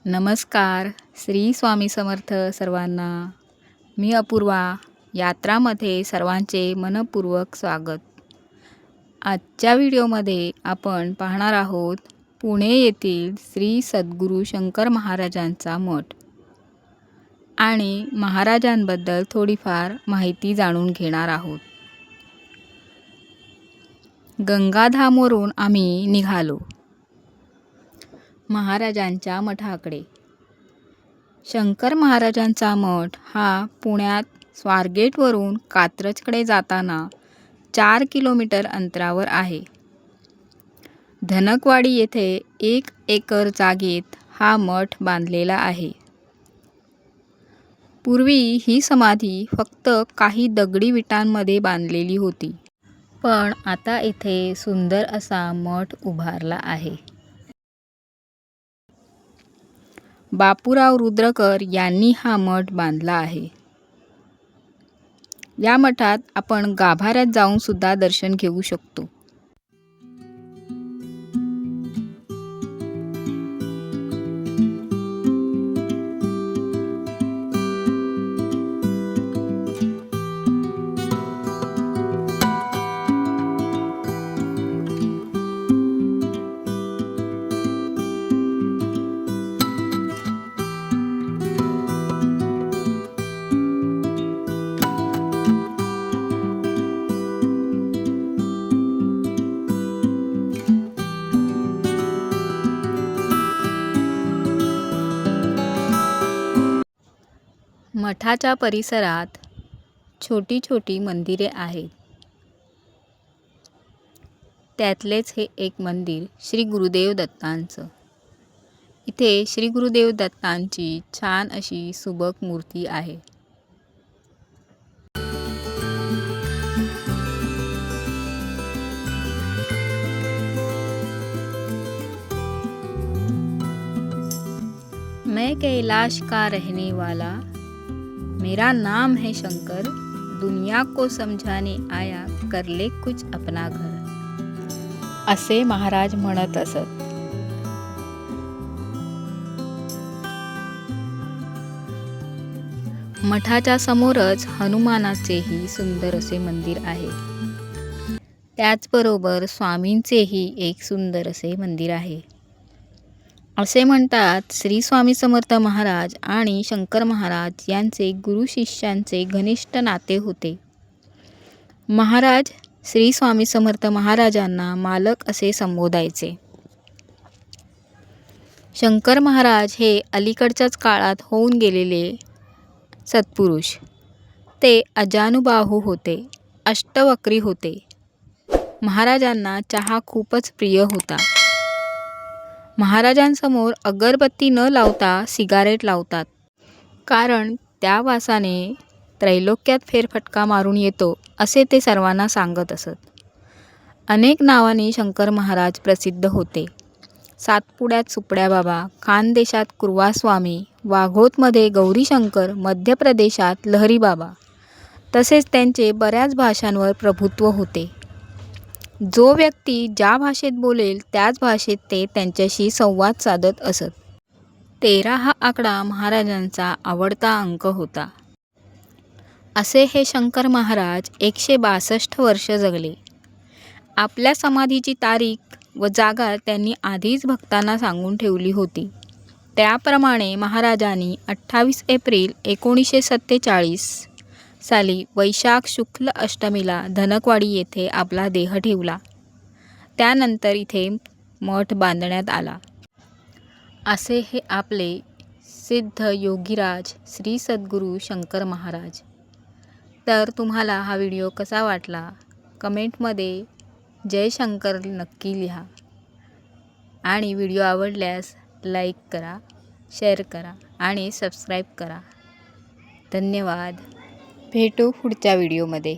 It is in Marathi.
नमस्कार. श्री स्वामी समर्थ सर्वांना. मी अपूर्वा. यात्रामध्ये सर्वांचे मनपूर्वक स्वागत. आजच्या व्हिडिओमध्ये आपण पाहणार आहोत पुणे येथील श्री सद्गुरू शंकर महाराजांचा मठ आणि महाराजांबद्दल थोडीफार माहिती जाणून घेणार आहोत. गंगाधामवरून आम्ही निघालो महाराजांच्या मठाकडे. शंकर महाराजांचा मठ हा पुण्यात स्वारगेटवरून कात्रजकडे जाताना 4 किलोमीटर अंतरावर आहे. धनकवाडी येथे 1 एकर जागेत हा मठ बांधलेला आहे. पूर्वी ही समाधी फक्त काही दगडी विटांमध्ये बांधलेली होती, पण आता इथे सुंदर असा मठ उभारला आहे. बापूराव रुद्रकर यांनी हा मठ बांधला आहे. या मठात आपण गाभाऱ्यात जाऊन सुद्धा दर्शन घेऊ शकतो. मठाच्या परिसरात छोटी छोटी मंदिरे आहेत. त्यातलेच हे एक मंदिर श्री गुरुदेव दत्तांचं. इथे श्री गुरुदेव दत्तांची छान अशी सुबक मूर्ती आहे. मैं कैलाश का रहने वाला, मेरा नाम है शंकर, दुनिया को समझाने आया, कर ले कुछ अपना घर, असे महाराज म्हणत असत. मठाच्या समोरच हनुमानाचेही सुंदर असे मंदिर आहे. त्याचबरोबर स्वामींचेही एक सुंदर असे मंदिर आहे. असे म्हणतात श्री स्वामी समर्थ महाराज आणि शंकर महाराज यांचे गुरु शिष्यांचे घनिष्ठ नाते होते. महाराज श्री स्वामी समर्थ महाराजांना मालक असे संबोधायचे. शंकर महाराज हे अलीकडच्याच काळात होऊन गेलेले सत्पुरुष. ते अजानुबाहू होते, अष्टवक्री होते. महाराजांना चहा खूपच प्रिय होता. महाराजांसमोर अगरबत्ती न लावता सिगारेट लावतात, कारण त्या वासाने त्रैलोक्यात फेरफटका मारून येतो असे ते सर्वांना सांगत असत. अनेक नावांनी शंकर महाराज प्रसिद्ध होते. सातपुड्यात सुपड्या बाबा, खानदेशात कुर्वास्वामी, वाघोतमध्ये गौरीशंकर, मध्य प्रदेशात लहरी बाबा, तसेच त्यांचे बऱ्याच भाषांवर प्रभुत्व होते. जो व्यक्ती ज्या भाषेत बोलेल त्याच भाषेत ते त्यांच्याशी संवाद साधत असत. 13 हा आकडा महाराजांचा आवडता अंक होता. असे हे शंकर महाराज 162 वर्ष जगले. आपल्या समाधीची तारीख व जागा त्यांनी आधीच भक्तांना सांगून ठेवली होती. त्याप्रमाणे महाराजांनी 28 एप्रिल 1947 साली वैशाख शुक्ल अष्टमीला धनकवाडी येथे आपला देह ठेवला. त्यानंतर इथे मठ बांधण्यात आला. असे हे आपले सिद्ध योगीराज श्री सद्गुरू शंकर महाराज. तर तुम्हाला हा व्हिडिओ कसा वाटला कमेंटमध्ये जय शंकर नक्की लिहा आणि व्हिडिओ आवडल्यास लाईक करा, शेअर करा आणि सबस्क्राईब करा. धन्यवाद. भेटू पुढच्या व्हिडिओमध्ये.